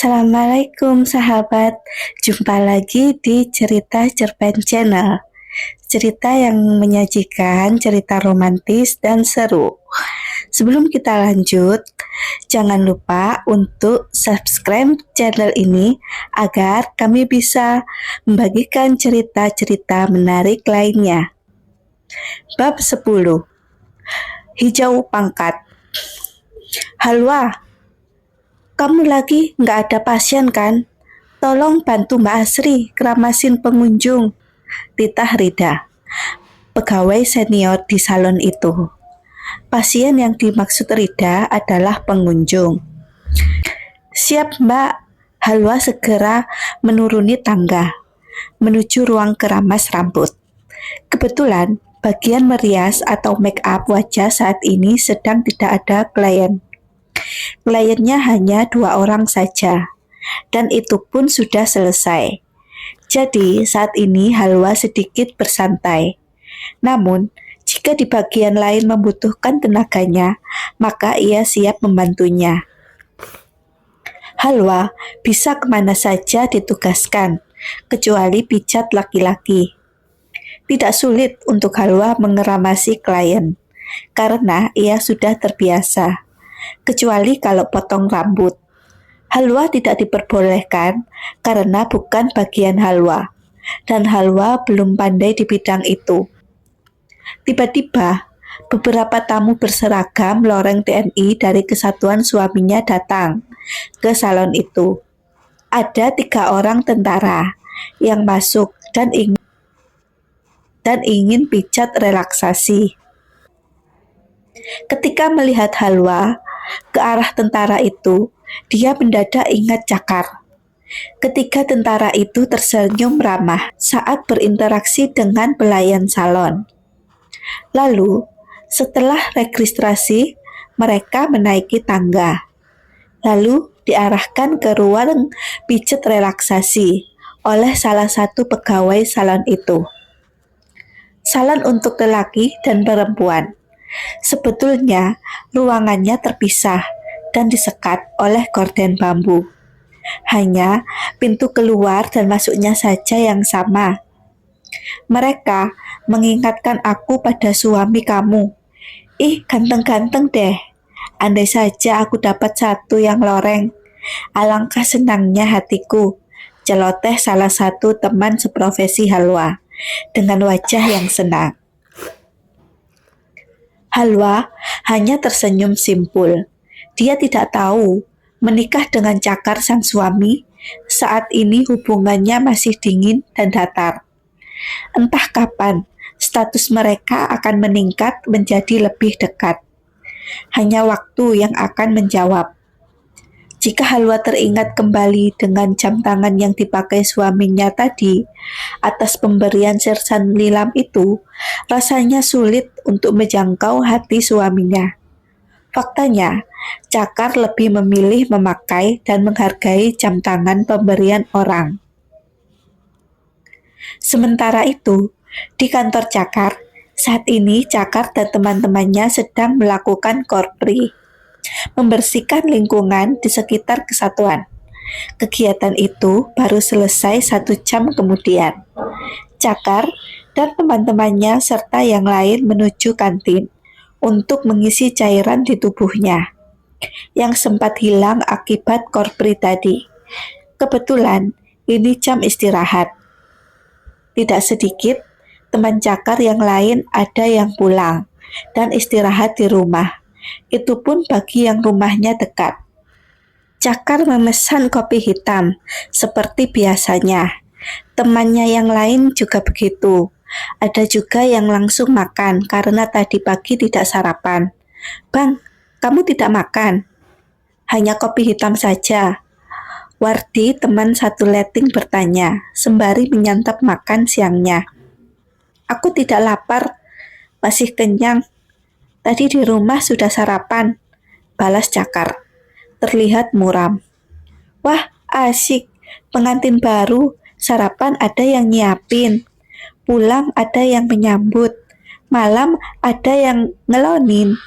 Assalamualaikum sahabat, jumpa lagi di Cerita Cerpen Channel. Cerita yang menyajikan cerita romantis dan seru. Sebelum kita lanjut, jangan lupa untuk subscribe channel ini agar kami bisa membagikan cerita-cerita menarik lainnya. Bab 10. Hijau pangkat. Halwa, kamu lagi nggak ada pasien kan? Tolong bantu Mbak Asri keramasin pengunjung. Titah Rida, pegawai senior di salon itu. Pasien yang dimaksud Rida adalah pengunjung. Siap Mbak. Halwa segera menuruni tangga menuju ruang keramas rambut. Kebetulan bagian merias atau make up wajah saat ini sedang tidak ada klien. Kliennya hanya 2 orang saja, dan itu pun sudah selesai. Jadi saat ini Halwa sedikit bersantai. Namun, jika di bagian lain membutuhkan tenaganya, maka ia siap membantunya. Halwa bisa kemana saja ditugaskan, kecuali pijat laki-laki. Tidak sulit untuk Halwa mengeramasi klien, karena ia sudah terbiasa. Kecuali kalau potong rambut. Halwa tidak diperbolehkan karena bukan bagian Halwa, dan Halwa belum pandai di bidang itu. Tiba-tiba, beberapa tamu berseragam loreng TNI dari kesatuan suaminya datang ke salon itu. Ada 3 orang tentara yang masuk dan ingin pijat relaksasi. Ketika melihat Halwa ke arah tentara itu, dia mendadak ingat Cakar. Ketiga tentara itu tersenyum ramah saat berinteraksi dengan pelayan salon. Lalu, setelah registrasi, mereka menaiki tangga. Lalu diarahkan ke ruang pijat relaksasi oleh salah satu pegawai salon itu. Salon untuk lelaki dan perempuan. Sebetulnya, ruangannya terpisah dan disekat oleh gorden bambu. Hanya pintu keluar dan masuknya saja yang sama. Mereka mengingatkan aku pada suami kamu. Ih, ganteng-ganteng deh. Andai saja aku dapat satu yang loreng. Alangkah senangnya hatiku. Celoteh salah satu teman seprofesi Halwa dengan wajah yang senang. Halwa hanya tersenyum simpul. Dia tidak tahu menikah dengan Cakar sang suami saat ini hubungannya masih dingin dan datar. Entah kapan status mereka akan meningkat menjadi lebih dekat. Hanya waktu yang akan menjawab. Jika Halwa teringat kembali dengan jam tangan yang dipakai suaminya tadi atas pemberian Sersan Lilam itu, rasanya sulit untuk menjangkau hati suaminya. Faktanya, Cakar lebih memilih memakai dan menghargai jam tangan pemberian orang. Sementara itu, di kantor Cakar, saat ini Cakar dan teman-temannya sedang melakukan korpri, membersihkan lingkungan di sekitar kesatuan. Kegiatan itu baru selesai 1 jam kemudian. Cakar dan teman-temannya serta yang lain menuju kantin untuk mengisi cairan di tubuhnya yang sempat hilang akibat korpri tadi. Kebetulan ini jam istirahat. Tidak sedikit teman Cakar yang lain ada yang pulang dan istirahat di rumah. Itu pun bagi yang rumahnya dekat. Cakar memesan kopi hitam seperti biasanya. Temannya yang lain juga begitu. Ada juga yang langsung makan karena tadi pagi tidak sarapan. Bang, kamu tidak makan? Hanya kopi hitam saja. Wardi, teman satu letting, bertanya sembari menyantap makan siangnya. Aku tidak lapar, masih kenyang. Tadi di rumah sudah sarapan, balas Cakar. Terlihat muram. Wah, asik. Pengantin baru, sarapan ada yang nyiapin. Pulang ada yang menyambut. Malam ada yang ngelonin.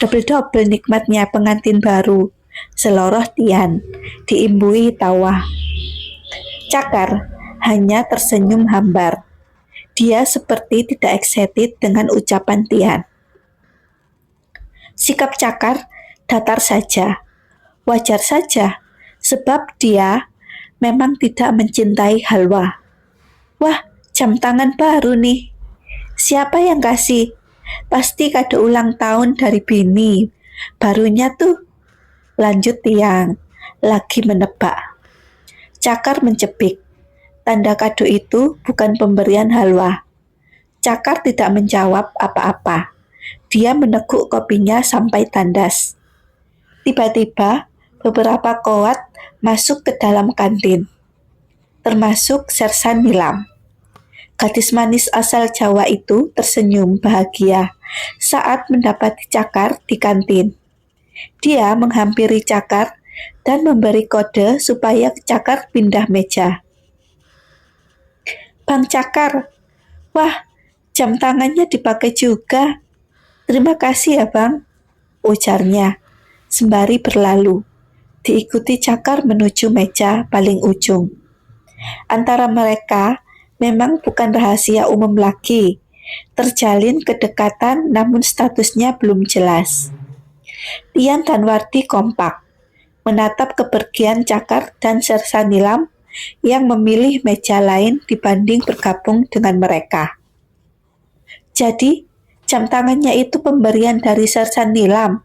Double-double nikmatnya pengantin baru. Seloroh Tian diimbui tawa. Cakar hanya tersenyum hambar. Dia seperti tidak excited dengan ucapan Tian. Sikap Cakar datar saja. Wajar saja, sebab dia memang tidak mencintai Halwa. Wah, jam tangan baru nih. Siapa yang kasih? Pasti kado ulang tahun dari bini. Barunya tuh, lanjut Tiang, lagi menebak. Cakar mencepik. Tanda kado itu bukan pemberian Halwa. Cakar tidak menjawab apa-apa. Dia meneguk kopinya sampai tandas. Tiba-tiba, beberapa kowat masuk ke dalam kantin, termasuk Sersan Nilam. Gadis manis asal Jawa itu tersenyum bahagia saat mendapati Cakar di kantin. Dia menghampiri Cakar dan memberi kode supaya Cakar pindah meja. Bang Cakar, wah, jam tangannya dipakai juga. Terima kasih ya Bang, ujarnya sembari berlalu. Diikuti Cakar menuju meja paling ujung. Antara mereka memang bukan rahasia umum lagi. Terjalin kedekatan namun statusnya belum jelas. Tian dan Wardi kompak, menatap kepergian Cakar dan Sersan Nilam yang memilih meja lain dibanding bergabung dengan mereka. Jadi, jam tangannya itu pemberian dari Sersan Nilam.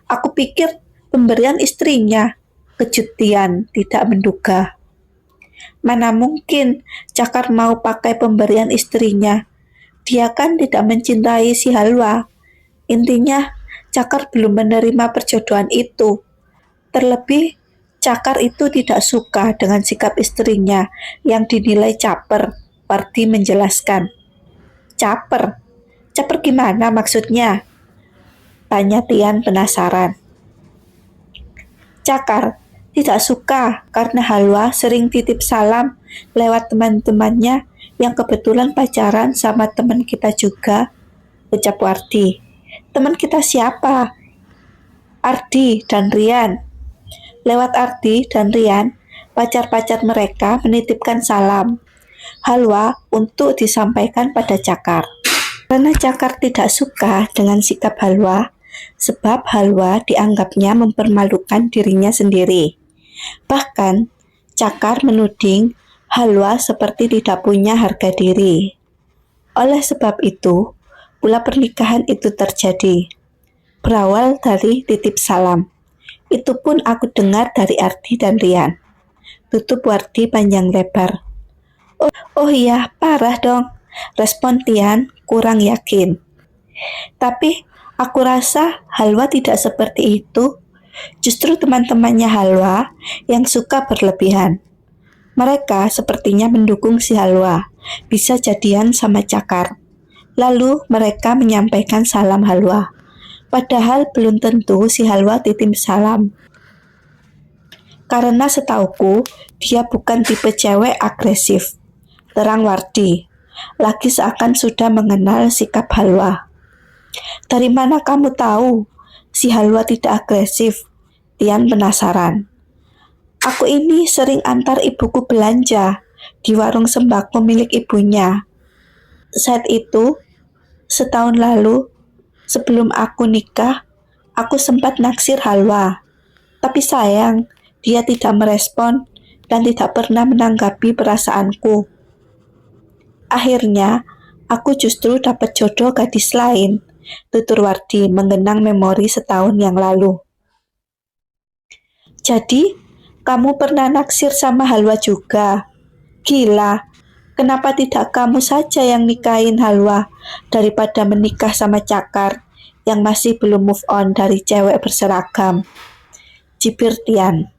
Aku pikir pemberian istrinya. Kejut Tian tidak menduga. Mana mungkin Cakar mau pakai pemberian istrinya. Dia kan tidak mencintai si Halwa. Intinya, Cakar belum menerima perjodohan itu. Terlebih, Cakar itu tidak suka dengan sikap istrinya yang dinilai caper. Wardi menjelaskan. Caper? Caper gimana maksudnya? Tanya Tian penasaran. Cakar tidak suka karena Halwa sering titip salam lewat teman-temannya yang kebetulan pacaran sama teman kita juga, ucap Wardi. Teman kita siapa? Ardi dan Rian. Lewat Ardi dan Rian, pacar-pacar mereka menitipkan salam Halwa untuk disampaikan pada Cakar. Karena Cakar tidak suka dengan sikap Halwa, sebab Halwa dianggapnya mempermalukan dirinya sendiri. Bahkan, Cakar menuding Halwa seperti tidak punya harga diri. Oleh sebab itu, pula pernikahan itu terjadi. Berawal dari titip salam. Itu pun aku dengar dari Ardi dan Rian. Tutup Wardi panjang lebar. Oh iya, parah dong. Respon Tian kurang yakin. Tapi aku rasa Halwa tidak seperti itu. Justru teman-temannya Halwa yang suka berlebihan. Mereka sepertinya mendukung si Halwa bisa jadian sama Cakar. Lalu mereka menyampaikan salam Halwa. Padahal belum tentu si Halwa titip salam. Karena setauku, dia bukan tipe cewek agresif. Terang Wardi, lagi seakan sudah mengenal sikap Halwa. Dari mana kamu tahu si Halwa tidak agresif? Tian penasaran. Aku ini sering antar ibuku belanja di warung sembako milik ibunya. Saat itu, setahun lalu, sebelum aku nikah, aku sempat naksir Halwa. Tapi sayang, dia tidak merespon dan tidak pernah menanggapi perasaanku. Akhirnya, aku justru dapat jodoh gadis lain, tutur Wardi mengenang memori setahun yang lalu. Jadi, kamu pernah naksir sama Halwa juga? Gila, kenapa tidak kamu saja yang nikahin Halwa daripada menikah sama Cakar yang masih belum move on dari cewek berseragam? Cibir Tian,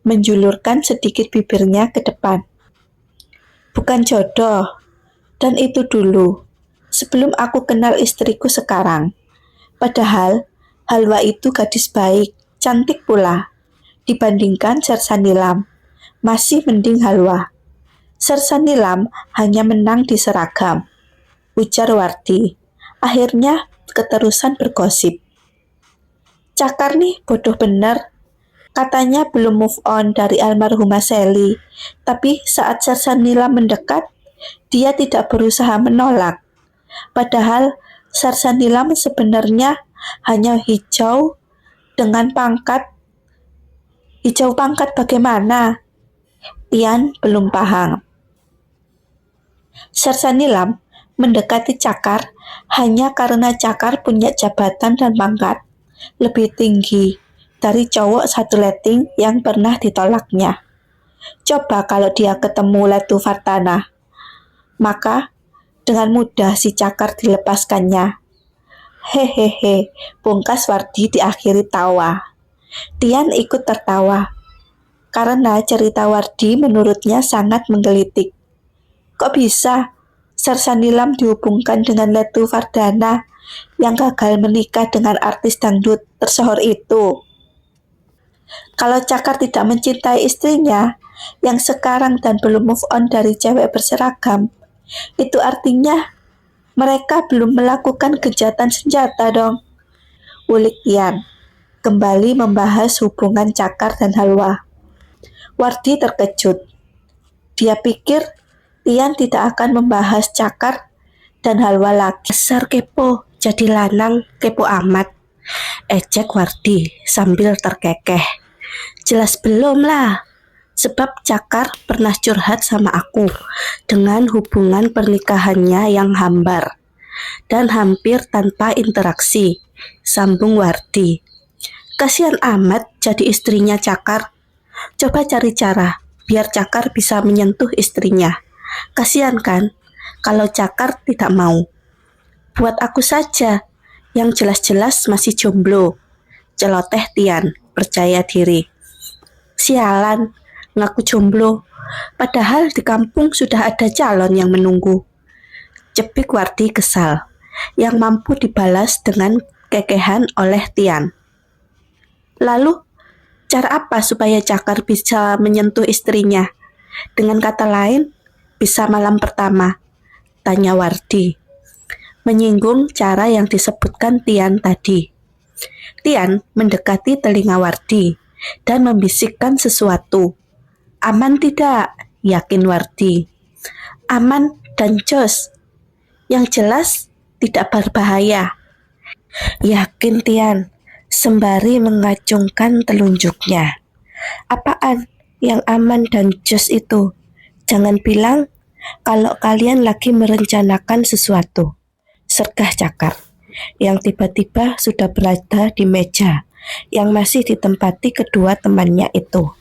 menjulurkan sedikit bibirnya ke depan. Bukan jodoh, dan itu dulu, sebelum aku kenal istriku sekarang. Padahal, Halwa itu gadis baik, cantik pula. Dibandingkan Sersan Nilam, masih mending Halwa. Sersan Nilam hanya menang di seragam, ujar Wardi. Akhirnya keterusan bergosip. Cakar nih bodoh bener. Katanya belum move on dari almarhumah Sally, tapi saat Sersan Nila mendekat, dia tidak berusaha menolak. Padahal Sersan Nilam sebenarnya hanya dengan pangkat. Hijau pangkat bagaimana? Tian belum paham. Sersan Nilam mendekati Cakar hanya karena Cakar punya jabatan dan pangkat lebih tinggi dari cowok satu letting yang pernah ditolaknya. Coba kalau dia ketemu Letu Vartana, maka dengan mudah si Cakar dilepaskannya. Hehehe, pungkas Wardi diakhiri tawa. Tian ikut tertawa, karena cerita Wardi menurutnya sangat menggelitik. Kok bisa Sersan Nilam dihubungkan dengan Letu Vardana yang gagal menikah dengan artis dangdut tersohor itu? Kalau Cakar tidak mencintai istrinya, yang sekarang dan belum move on dari cewek berseragam, itu artinya mereka belum melakukan kejahatan senjata dong. Ulik Tian kembali membahas hubungan Cakar dan Halwa. Wardi terkejut. Dia pikir Tian tidak akan membahas Cakar dan Halwa lagi. Dasar kepo, jadi lanang kepo amat. Ejek Wardi sambil terkekeh. Jelas belum lah. Sebab Cakar pernah curhat sama aku dengan hubungan pernikahannya yang hambar dan hampir tanpa interaksi, sambung Wardi. Kasihan amat jadi istrinya Cakar. Coba cari cara biar Cakar bisa menyentuh istrinya. Kasihan kan kalau Cakar tidak mau. Buat aku saja yang jelas-jelas masih jomblo. Celoteh Tian, percaya diri. Sialan, ngaku jomblo. Padahal di kampung sudah ada calon yang menunggu. Cepik Wardi kesal, yang mampu dibalas dengan kekehan oleh Tian. Lalu, cara apa supaya Cakar bisa menyentuh istrinya? Dengan kata lain, bisa malam pertama, tanya Wardi. Menyinggung cara yang disebutkan Tian tadi. Tian mendekati telinga Wardi dan membisikkan sesuatu. Aman tidak? Yakin Wardi. Aman dan jos. Yang jelas tidak berbahaya. Yakin Tian, sembari mengacungkan telunjuknya. Apaan yang aman dan jos itu? Jangan bilang kalau kalian lagi merencanakan sesuatu. Sergah Cakar, yang tiba-tiba sudah berada di meja yang masih ditempati kedua temannya itu.